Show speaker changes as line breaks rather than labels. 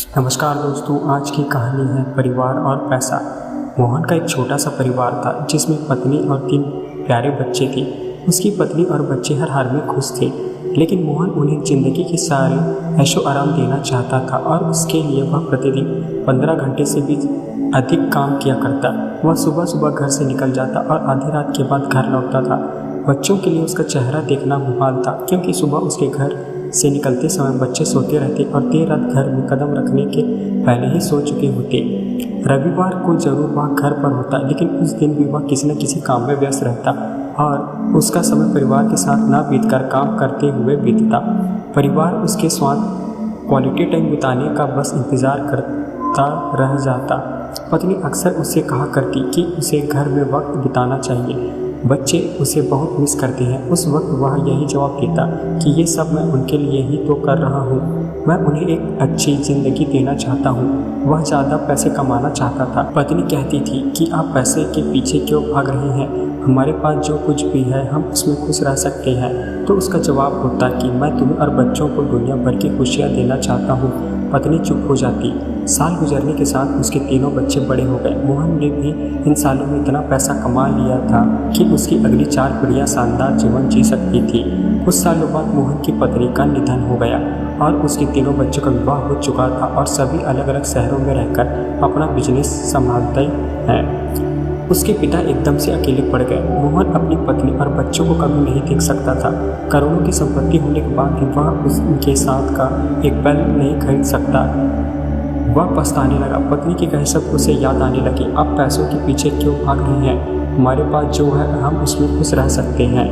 नमस्कार दोस्तों, आज की कहानी है परिवार और पैसा। मोहन का एक छोटा सा परिवार था जिसमें पत्नी और 3 प्यारे बच्चे थे। उसकी पत्नी और बच्चे हर हाल में खुश थे, लेकिन मोहन उन्हें ज़िंदगी के सारे ऐशो आराम देना चाहता था और उसके लिए वह प्रतिदिन 15 घंटे से भी अधिक काम किया करता। वह सुबह सुबह घर से निकल जाता और आधी रात के बाद घर लौटता था। बच्चों के लिए उसका चेहरा देखना मुहाल था, क्योंकि सुबह उसके घर से निकलते समय बच्चे सोते रहते और देर रात घर में कदम रखने के पहले ही सो चुके होते। रविवार को जरूर वह घर पर होता, लेकिन उस दिन भी वह किसी न किसी काम में व्यस्त रहता और उसका समय परिवार के साथ न बीतकर काम करते हुए बीतता। परिवार उसके साथ क्वालिटी टाइम बिताने का बस इंतज़ार करता रह जाता। पत्नी अक्सर उससे कहा करती कि उसे घर में वक्त बिताना चाहिए, बच्चे उसे बहुत मिस करते हैं। उस वक्त वह यही जवाब देता कि ये सब मैं उनके लिए ही तो कर रहा हूँ, मैं उन्हें एक अच्छी ज़िंदगी देना चाहता हूँ। वह ज़्यादा पैसे कमाना चाहता था। पत्नी कहती थी कि आप पैसे के पीछे क्यों भाग रहे हैं, हमारे पास जो कुछ भी है हम उसमें खुश रह सकते हैं। तो उसका जवाब होता कि मैं तुम्हें और बच्चों को दुनिया भर की खुशियाँ देना चाहता हूँ। पत्नी चुप हो जाती। साल गुजरने के साथ उसके तीनों बच्चे बड़े हो गए। मोहन ने भी इन सालों में इतना पैसा कमा लिया था कि उसकी अगली 4 पीढ़ियाँ शानदार जीवन जी सकती थी। कुछ सालों बाद मोहन की पत्नी का निधन हो गया और उसके तीनों बच्चों का विवाह हो चुका था और सभी अलग अलग शहरों में रहकर अपना बिजनेस संभालते हैं। उसके पिता एकदम से अकेले पड़ गए। मोहन अपनी पत्नी और बच्चों को कभी नहीं देख सकता था। करोड़ों की संपत्ति होने के बाद भी वह उनके साथ का एक पल नहीं खरीद सकता। वह पछताने लगा। पत्नी के कहे सब उसे याद आने लगे। आप पैसों के पीछे क्यों भाग रहे हैं, हमारे पास जो है हम उसमें खुश रह सकते हैं।